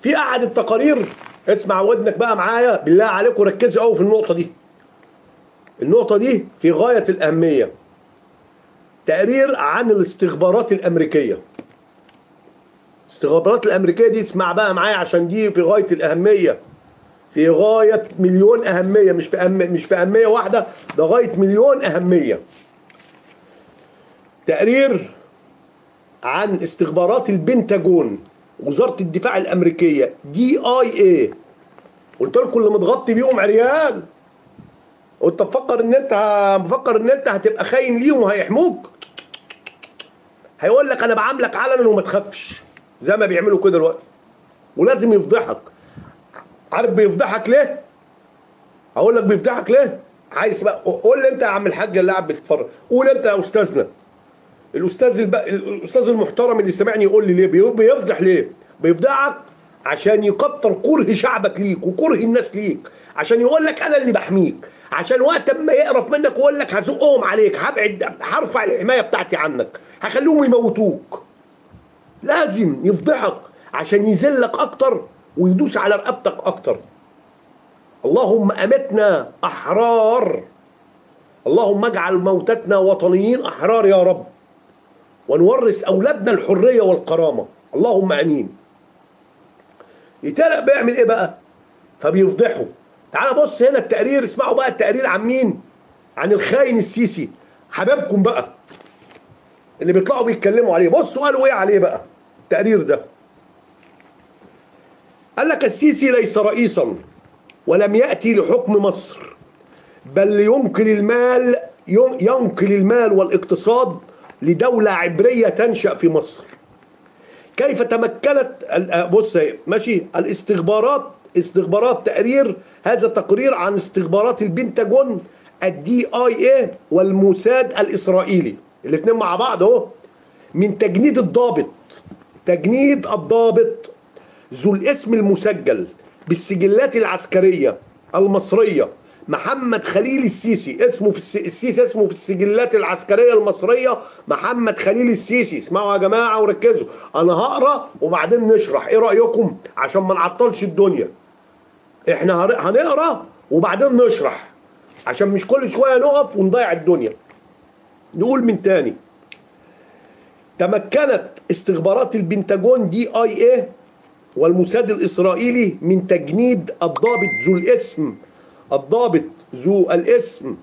في احد التقارير، اسمع ودنك بقى معايا بالله عليكم، ركزوا قوي في النقطه دي. النقطه دي في غايه الاهميه. تقرير عن الاستخبارات الامريكيه. الاستخبارات الامريكيه دي اسمع بقى معايا عشان دي في غايه الاهميه، في غايه مليون اهميه، مش في اهميه واحده، ده غايه مليون اهميه. تقرير عن استخبارات البنتاجون، وزاره الدفاع الامريكيه، DIA. قلت لكم اللي متغطي بيهم عريان. وانت مفكر ان انت هتبقى خاين ليهم وهيحموك؟ هيقول لك انا بعاملك علنا وما تخافش، زي ما بيعملوا كده دلوقتي. ولازم يفضحك. عارف بيفضحك ليه؟ هقول لك بيفضحك ليه؟ عايز بقى قول لي انت يا عم الحاج اللي قاعد بتتفرج، قول انت يا استاذنا. الاستاذ المحترم اللي سامعني يقول لي ليه بيفضح ليه؟ بيفضحك عشان يكتر كره شعبك ليك وكره الناس ليك، عشان يقول لك انا اللي بحميك، عشان وقت ما يقرف منك ويقول لك هزقهم عليك، هرفع الحمايه بتاعتي عنك، هخليهم يموتوك. لازم يفضحك عشان يذلك اكتر ويدوس على رقبتك اكتر. اللهم امتنا احرار، اللهم اجعل موتتنا وطنيين احرار يا رب، ونورث اولادنا الحريه والكرامه، اللهم امين. يتلق بيعمل ايه بقى؟ فبيفضحوا. تعال بص هنا التقرير، اسمعوا بقى التقرير عن مين؟ عن الخاين السيسي، حبايبكم بقى اللي بيطلعوا بيتكلموا عليه. بصوا قالوا ايه عليه بقى التقرير ده. قال لك السيسي ليس رئيسا ولم يأتي لحكم مصر، بل ينقل المال والاقتصاد لدولة عبرية تنشأ في مصر. كيف تمكنت بص ماشي استخبارات تقرير، هذا تقرير عن استخبارات البنتاجون، DIA والموساد الإسرائيلي، الاثنين مع بعض اهو، من تجنيد الضابط ذو الاسم المسجل بالسجلات العسكرية المصرية محمد خليل السيسي. السيسي اسمه في السجلات العسكرية المصرية محمد خليل السيسي. اسمعوا يا جماعة وركزوا، انا هقرا وبعدين نشرح، ايه رأيكم؟ عشان ما نعطلش الدنيا. احنا هنقرا وبعدين نشرح عشان مش كل شوية نقف ونضيع الدنيا. نقول من تاني. تمكنت استخبارات البنتاجون DIA والموساد الإسرائيلي من تجنيد الضابط ذو الاسم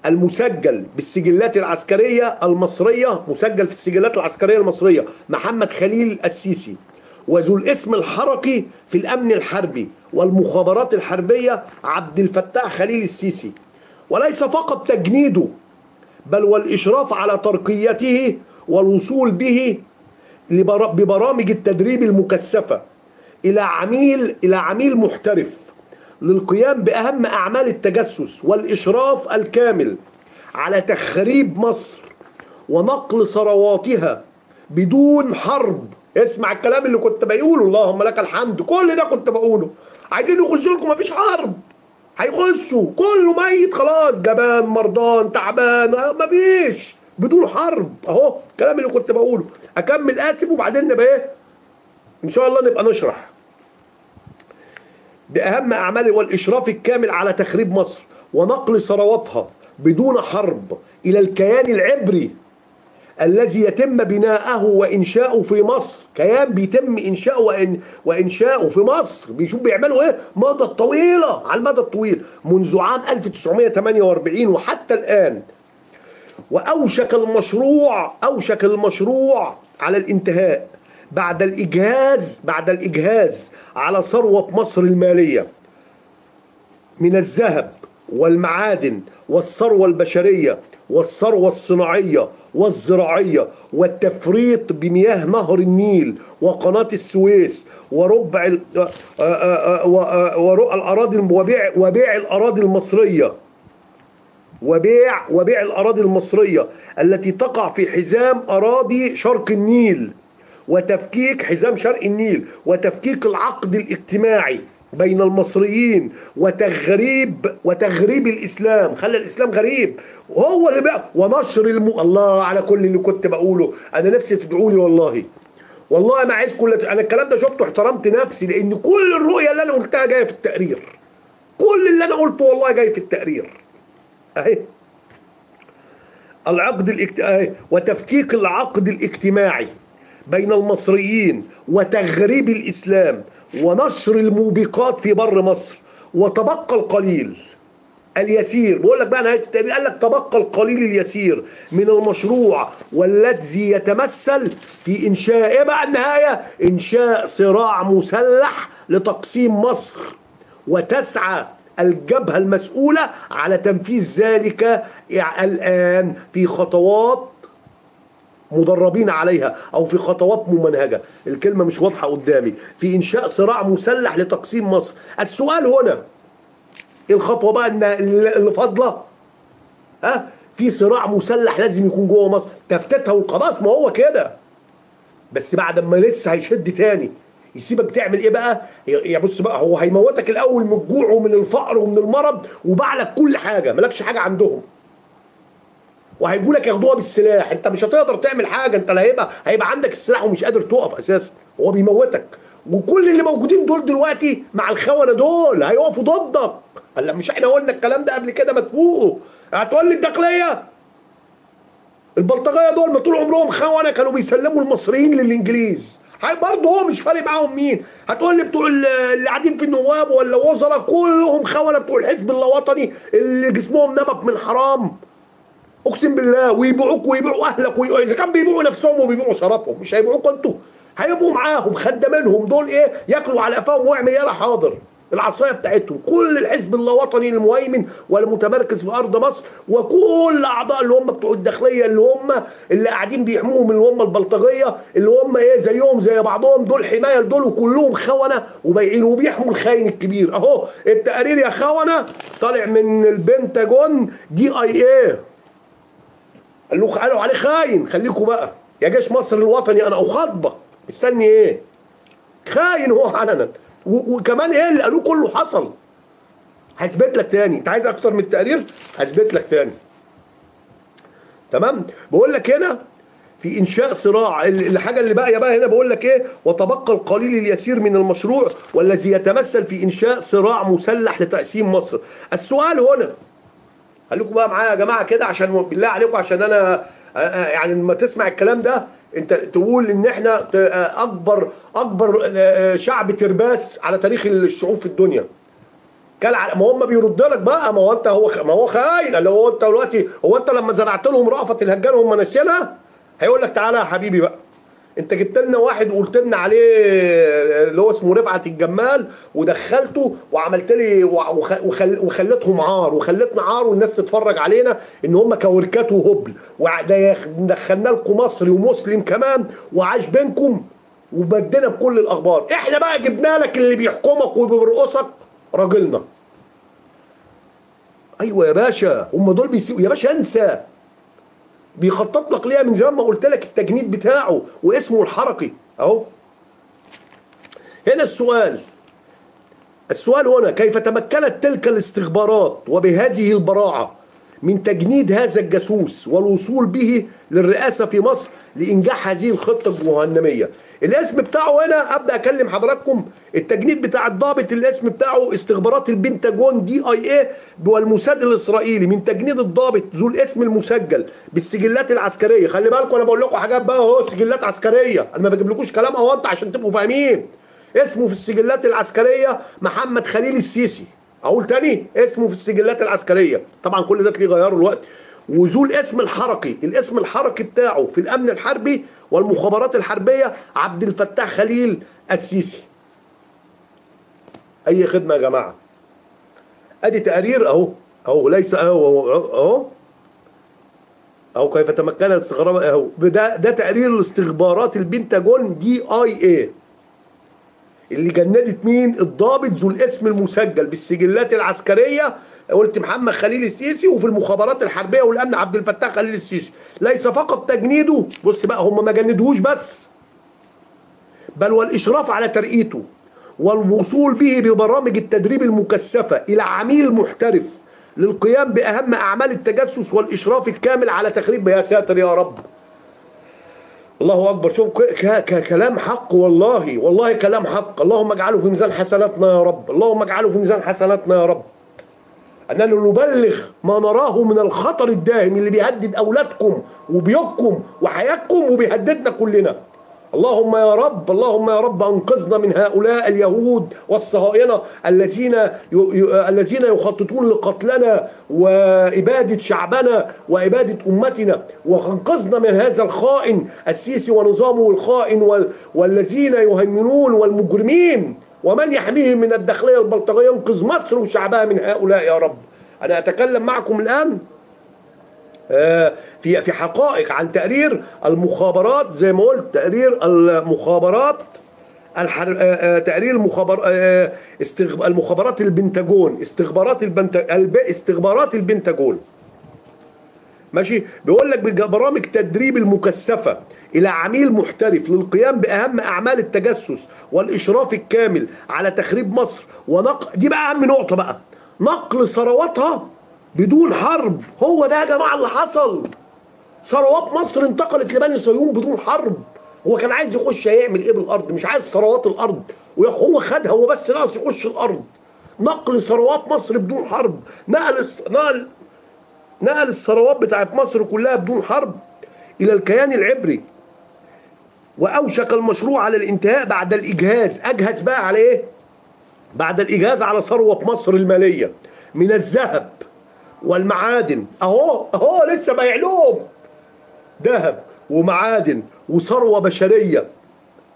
المسجل بالسجلات العسكرية المصرية، مسجل في السجلات العسكرية المصرية محمد خليل السيسي، وذو الاسم الحركي في الأمن الحربي والمخابرات الحربية عبد الفتاح خليل السيسي. وليس فقط تجنيده، بل والإشراف على ترقيته والوصول به ببرامج التدريب المكثفة إلى عميل محترف للقيام بأهم أعمال التجسس والإشراف الكامل على تخريب مصر ونقل ثرواتها بدون حرب. اسمع الكلام اللي كنت بقوله، اللهم لك الحمد، كل ده كنت بقوله. عايزين يخشوا لكم، مفيش حرب، هيخشوا كله ميت خلاص، جبان مرضان تعبان، مفيش، بدون حرب اهو. الكلام اللي كنت بقوله اكمل اسف وبعدين نبقى ايه ان شاء الله نبقى نشرح. بأهم أعمال والإشراف الكامل على تخريب مصر ونقل ثرواتها بدون حرب إلى الكيان العبري الذي يتم بناءه وإنشاؤه في مصر. كيان بيتم وإنشاؤه في مصر. بيشوف بيعملوا إيه مدة طويلة، على المدى الطويل منذ عام 1948 وحتى الآن. وأوشك المشروع على الانتهاء بعد الإجهاز على ثروة مصر المالية من الذهب والمعادن والثروة البشرية والثروة الصناعية والزراعية، والتفريط بمياه نهر النيل وقناة السويس وربع الأراضي، وبيع الأراضي المصرية، وبيع الأراضي المصرية التي تقع في حزام أراضي شرق النيل، وتفكيك حزام شرق النيل، وتفكيك العقد الاجتماعي بين المصريين، وتغريب الإسلام، خلى الإسلام غريب وهو اللي بقى، ونشر الله على كل اللي كنت بقوله. أنا نفسي تدعوا لي والله. والله ما عايز كل، انا الكلام ده شفته احترمت نفسي، لان كل الرؤيه اللي انا قلتها جايه في التقرير. كل اللي انا قلته والله جاي في التقرير اهي. وتفكيك العقد الاجتماعي بين المصريين وتغريب الإسلام ونشر الموبقات في بر مصر، وتبقى القليل اليسير. بقول لك بقى نهاية التقرير، قال لك تبقى القليل اليسير من المشروع والذي يتمثل في إنشاء إيه بقى النهاية؟ إنشاء صراع مسلح لتقسيم مصر، وتسعى الجبهة المسؤولة على تنفيذ ذلك الآن في خطوات مدربين عليها، أو في خطوات ممنهجة. الكلمة مش واضحة قدامي. في إنشاء صراع مسلح لتقسيم مصر. السؤال هنا إيه الخطوة بقى اللي فاضلة؟ ها؟ في صراع مسلح لازم يكون جوه مصر، تفتتها والخلاص، ما هو كده. بس بعد ما لسه هيشد تاني، يسيبك تعمل ايه بقى؟ يا بص بقى، هو هيموتك الاول من الجوع ومن الفقر ومن المرض، وباع لك كل حاجه، مالكش حاجه عندهم. وهيجوا لك ياخدوها بالسلاح، انت مش هتقدر تعمل حاجه، انت لا هيبقى عندك السلاح ومش قادر تقف اساسا، هو بيموتك. وكل اللي موجودين دول دلوقتي مع الخونه دول هيقفوا ضدك. قال لا، مش احنا قلنا الكلام ده قبل كده؟ ما تفوقوا. هتقول لي الداخليه البلطجيه دول ما طول عمرهم خونه، كانوا بيسلموا المصريين للانجليز، برضه هو مش فارق معاهم مين. هتقول لي بتوع اللي قاعدين في النواب ولا وزراء كلهم خونه، بتوع الحزب الوطني اللي جسمهم نبت من حرام، اقسم بالله، ويبيعوك ويبيعوا اهلك، اذا كان بيبيعوا نفسهم وبيبيعوا شرفهم، مش هيبيعوكوا انتوا؟ هيبقوا معاهم خدامينهم دول ايه، ياكلوا على قفاهم واعمل يالا حاضر، العصايه بتاعتهم. كل الحزب الوطني المهيمن والمتمركز في ارض مصر، وكل اعضاء اللي هم بتوع الداخليه اللي قاعدين بيحموهم، اللي هم البلطجيه، اللي هم ايه زيهم زي بعضهم، دول حمايه لدول، وكلهم خونه وبايعين وبيحموا الخاين الكبير. اهو التقارير يا خونه طالع من البنتاجون DIA، قالوا عليه خاين. خليكم بقى يا جيش مصر الوطني، انا اخاطبك، مستني ايه؟ خاين هو علنا. وكمان ايه اللي قالوه كله حصل. هثبت لك تاني، انت عايز اكتر من التقرير؟ هثبت لك تاني. تمام؟ بقول لك هنا في انشاء صراع، الحاجه اللي بقى هنا بقول لك ايه؟ وتبقى القليل اليسير من المشروع والذي يتمثل في انشاء صراع مسلح لتقسيم مصر. السؤال هنا، خليكم بقى معايا يا جماعه كده عشان بالله عليكم، عشان انا يعني لما تسمع الكلام ده انت تقول ان احنا اكبر شعب ترباس على تاريخ الشعوب في الدنيا. ما هم بيرد لك بقى، ما هو خاين. اللي هو انت دلوقتي، هو انت لما زرعت لهم رأفت الهجان هم ناسينها؟ هيقول لك تعالى يا حبيبي بقى، انت جبت لنا واحد وقلت لنا عليه اللي هو اسمه رفعت الجمال، ودخلته وعملت لي وخليتهم عار، وخلتنا عار، والناس تتفرج علينا ان هم كوركات وهبل، ودخلنا لكم مصري ومسلم كمان وعاش بينكم، وبدنا بكل الاخبار. احنا بقى جبنا لك اللي بيحكمك وبيرقصك راجلنا. ايوه يا باشا، هم دول بيسيبوا يا باشا، انسى. بيخطط لك ليها من زمان، ما قلت لك التجنيد بتاعه واسمه الحركي اهو. هنا السؤال هنا، كيف تمكنت تلك الاستخبارات وبهذه البراعة من تجنيد هذا الجاسوس والوصول به للرئاسة في مصر لإنجاح هذه الخطة الجهنمية؟ الاسم بتاعه هنا أبدأ أكلم حضراتكم. التجنيد بتاع الضابط الاسم بتاعه استخبارات البنتاجون DIA والموساد الإسرائيلي، من تجنيد الضابط ذو الاسم المسجل بالسجلات العسكرية. خلي بالكم أنا بقول لكم حاجات بقى أهو، سجلات عسكرية، أنا ما بجيبلكوش كلام أهو أنت عشان تبقوا فاهمين. اسمه في السجلات العسكرية محمد خليل السيسي. اقول تاني، اسمه في السجلات العسكريه، طبعا كل ده تلاقيه غيروا الوقت. وذو الاسم الحركي، الاسم الحركي بتاعه في الامن الحربي والمخابرات الحربيه عبد الفتاح خليل السيسي. اي خدمه يا جماعه. ادي تقارير اهو ليس اهو كيف تمكنت الاستخبارات اهو. ده تقرير الاستخبارات البنتاجون DIA اللي جندت مين؟ الضابط ذو الاسم المسجل بالسجلات العسكريه، قلت محمد خليل السيسي، وفي المخابرات الحربيه والامن عبد الفتاح خليل السيسي. ليس فقط تجنيده، بص بقى، هم ما جندوهوش بس، بل والاشراف على ترقيته والوصول به ببرامج التدريب المكثفه الى عميل محترف للقيام باهم اعمال التجسس والاشراف الكامل على تخريب. يا ساتر يا رب. الله اكبر. شوف كلام حق، والله والله كلام حق. اللهم اجعله في ميزان حسناتنا يا رب، اللهم اجعله في ميزان حسناتنا يا رب. اننا نبلغ ما نراه من الخطر الداهم اللي بيهدد اولادكم وبيوتكم وحياتكم وبيهددنا كلنا. اللهم يا رب، اللهم يا رب انقذنا من هؤلاء اليهود والصهاينه الذين يخططون لقتلنا واباده شعبنا واباده امتنا، وانقذنا من هذا الخائن السيسي ونظامه الخائن والذين يهيمنون والمجرمين، ومن يحميهم من الداخليه البلطجيه. ينقذ مصر وشعبها من هؤلاء يا رب. انا اتكلم معكم الان في حقائق عن تقرير المخابرات، زي ما قلت تقرير المخابرات تقرير المخابرات البنتاجون، استخبارات البنتاجون. ماشي. بيقول لك برامج تدريب المكثفه الى عميل محترف للقيام باهم اعمال التجسس والاشراف الكامل على تخريب مصر ونقل، دي بقى اهم نقطه بقى، نقل ثرواتها بدون حرب. هو ده يا جماعه اللي حصل. ثروات مصر انتقلت لبني صهيون بدون حرب. هو كان عايز يخش هيعمل ايه بالارض؟ مش عايز ثروات الارض، هو خدها، هو بس ناقص يخش الارض. نقل ثروات مصر بدون حرب، نقل الثروات بتاعت مصر كلها بدون حرب الى الكيان العبري. واوشك المشروع على الانتهاء بعد الاجهاز. اجهز بقى على ايه؟ بعد الاجهاز على ثروه مصر الماليه من الذهب والمعادن. اهو لسه بايع لهم ذهب ومعادن وثروه بشريه،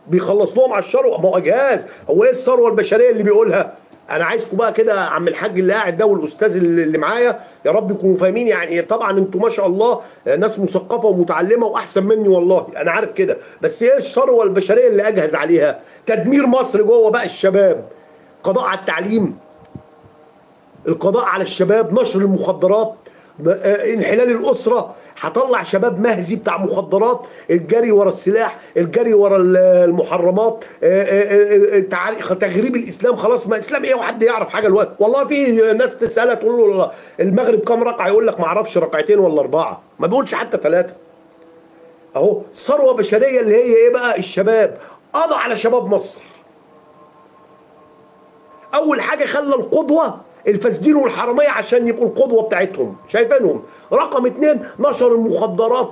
بيخلص لهم على الثروه. ما هو اجهاز. هو ايه الثروه البشريه اللي بيقولها؟ انا عايزكم بقى كده يا عم الحاج اللي قاعد ده والاستاذ اللي معايا، يا رب يكونوا فاهمين. يعني طبعا انتوا ما شاء الله ناس مثقفه ومتعلمه واحسن مني والله، انا عارف كده. بس ايه الثروه البشريه اللي اجهز عليها؟ تدمير مصر جوه بقى الشباب، قضاء على التعليم، القضاء على الشباب، نشر المخدرات، انحلال الاسره. هطلع شباب مهزي بتاع مخدرات، الجري ورا السلاح، الجري ورا المحرمات، تغريب الاسلام. خلاص، ما اسلام ايه وحد يعرف حاجه الوقت؟ والله في ناس تسالها تقول له المغرب كام ركعه، يقول لك ما اعرفش، ركعتين ولا اربعه، ما بيقولش حتى ثلاثه. اهو ثروه بشريه اللي هي ايه بقى؟ الشباب. قضى على شباب مصر. اول حاجه خلى القدوه الفاسدين والحراميه عشان يبقوا القدوه بتاعتهم، شايفينهم. رقم 2 نشر المخدرات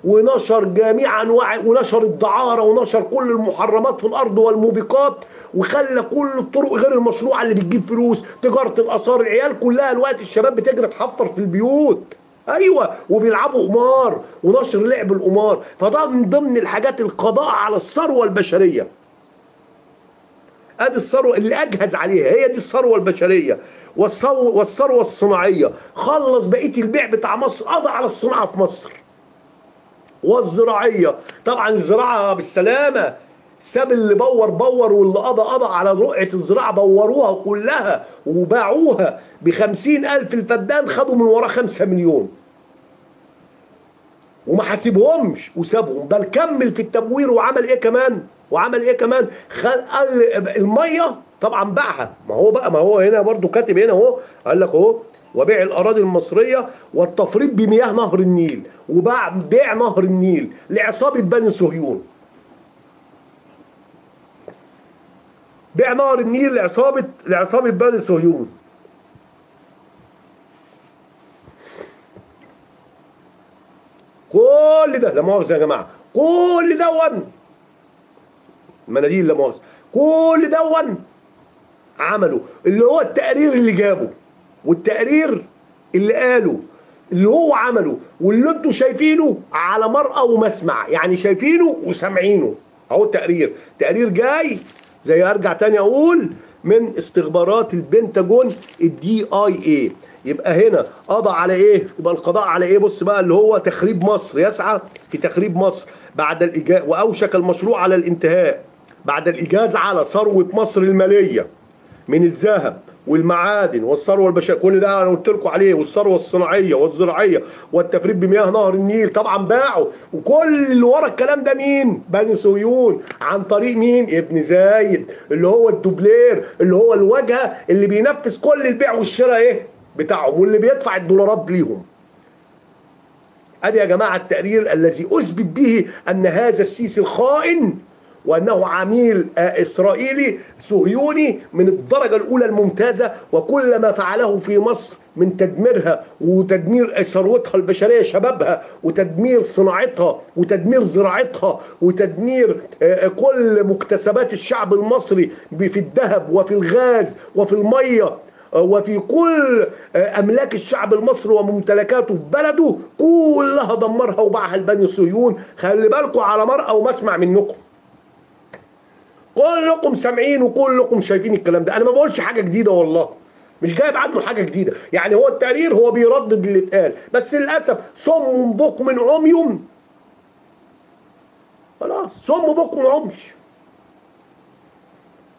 ونشر جميع انواع، ونشر الدعاره، ونشر كل المحرمات في الارض والموبقات، وخلى كل الطرق غير المشروعه اللي بتجيب فلوس، تجاره الاثار. العيال كلها الوقت الشباب بتجري تحفر في البيوت، ايوه، وبيلعبوا قمار ونشر لعب القمار. فده من ضمن الحاجات، القضاء على الثروه البشريه. ادي الثروه اللي اجهز عليها، هي دي الثروه البشريه. والثروه الصناعيه، خلص بقيه البيع بتاع مصر، قضى على الصناعه في مصر. والزراعيه، طبعا الزراعه بالسلامه، ساب اللي بور واللي قضى على رقعه الزراعه، بوروها كلها وباعوها ب50,000 الفدان، خدوا من وراه 5 مليون وما حاسبهمش وسابهم، بل كمل في التبوير. وعمل ايه كمان؟ الميه طبعا باعها. ما هو هنا برضو كاتب هنا اهو، قال لك اهو: وبيع الاراضي المصريه والتفريط بمياه نهر النيل. بيع نهر النيل لعصابه بني صهيون. بيع نهر النيل لعصابه بني صهيون. كل ده لا مؤاخذه يا جماعه، كل دون مناديل لا مؤاخذه، كل دون عملوا اللي هو التقرير اللي جابه، والتقرير اللي قاله، اللي هو عمله، واللي انتوا شايفينه على مرأى ومسمع، يعني شايفينه وسامعينه. اهو تقرير جاي، زي ارجع تاني اقول، من استخبارات البنتاجون الDIA. يبقى هنا قضى على ايه؟ يبقى القضاء على ايه؟ بص بقى، اللي هو تخريب مصر، يسعى في تخريب مصر بعد الإجازة، واوشك المشروع على الانتهاء بعد الاجازه على ثروه مصر الماليه من الذهب والمعادن والثروه البشريه. كل ده انا قلت لكم عليه، والثروه الصناعيه والزراعيه والتفريط بمياه نهر النيل. طبعا باعوا، وكل اللي ورا الكلام ده مين؟ بني صهيون. عن طريق مين؟ ابن زايد، اللي هو الدوبلير، اللي هو الواجهه اللي بينفذ كل البيع والشراء ايه بتاعهم، واللي بيدفع الدولارات ليهم. ادي يا جماعه التقرير الذي اثبت به ان هذا السيسي الخائن وانه عميل اسرائيلي صهيوني من الدرجه الاولى الممتازه، وكل ما فعله في مصر من تدميرها وتدمير ثروتها البشريه شبابها، وتدمير صناعتها وتدمير زراعتها وتدمير كل مكتسبات الشعب المصري في الذهب وفي الغاز وفي الميه وفي كل املاك الشعب المصري وممتلكاته في بلده، كلها دمرها وباعها لبني صهيون. خلي بالكم على مرأى ومسمع منكم، كلكم سامعين وكلكم شايفين الكلام ده. انا ما بقولش حاجه جديده والله، مش جايب عنه حاجه جديده، يعني هو التقرير هو بيردد اللي اتقال، بس للاسف صم بكم عمي. خلاص صم بكم عمي،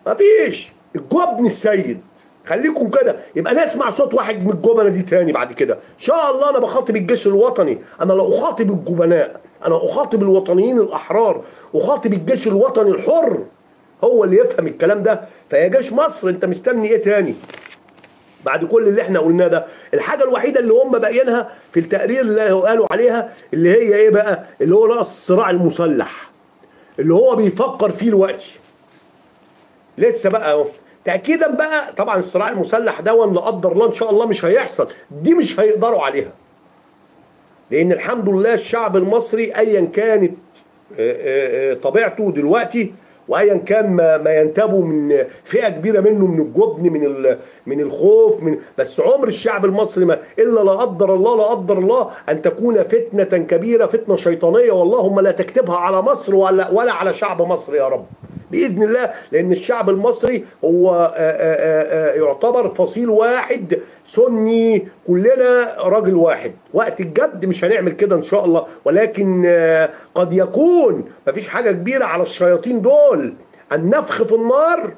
مفيش الجبن السيد. خليكم كده، يبقى نسمع صوت واحد من الجبنه دي تاني بعد كده ان شاء الله. انا بخاطب الجيش الوطني، انا لا اخاطب الجبناء، انا اخاطب الوطنيين الاحرار، اخاطب الجيش الوطني الحر، هو اللي يفهم الكلام ده. فيا جيش مصر انت مستني ايه تاني بعد كل اللي احنا قلناه ده؟ الحاجه الوحيده اللي هم باقيينها في التقرير اللي قالوا عليها اللي هي ايه بقى؟ اللي هو راس الصراع المسلح اللي هو بيفكر فيه دلوقتي. لسه بقى اهو تاكيدا بقى، طبعا الصراع المسلح ده لا قدر الله ان شاء الله مش هيحصل، دي مش هيقدروا عليها، لان الحمد لله الشعب المصري ايا كانت طبيعته دلوقتي، وايا كان ما ينتابه من فئه كبيره منه من الجبن من الخوف بس عمر الشعب المصري ما الا لا قدر الله لا قدر الله ان تكون فتنه كبيره، فتنه شيطانيه، واللهم لا تكتبها على مصر ولا على شعب مصر يا رب باذن الله. لان الشعب المصري هو يعتبر فصيل واحد سني، كلنا راجل واحد. وقت الجد مش هنعمل كده ان شاء الله، ولكن قد يكون مفيش حاجه كبيره على الشياطين دول. النفخ في النار،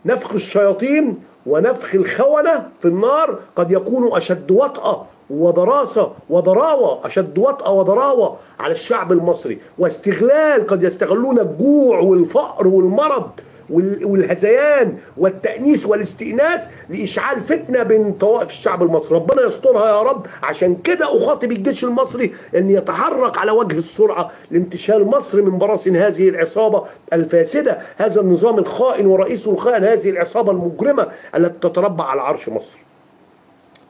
نفخ الشياطين ونفخ الخونة في النار قد يكون أشد وطأة ودراسة وضراوة، أشد وطأة وضراوة على الشعب المصري، واستغلال، قد يستغلون الجوع والفقر والمرض والهذيان والتأنيس والاستئناس لإشعال فتنة بين طوائف الشعب المصري. ربنا يسترها يا رب. عشان كده أخاطب الجيش المصري أن يتحرك على وجه السرعة لانتشال مصر من براثن هذه العصابة الفاسدة، هذا النظام الخائن ورئيسه الخائن، هذه العصابة المجرمة التي تتربع على عرش مصر.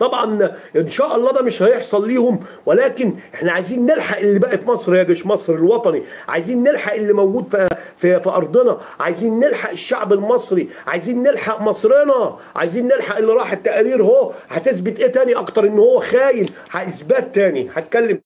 طبعا ان شاء الله ده مش هيحصل ليهم، ولكن احنا عايزين نلحق اللي باقي في مصر يا جيش مصر الوطني، عايزين نلحق اللي موجود في ارضنا، عايزين نلحق الشعب المصري، عايزين نلحق مصرنا، عايزين نلحق اللي راح التقارير. هو هتثبت ايه تاني اكتر ان هو خاين؟ اثبات تاني هتكلم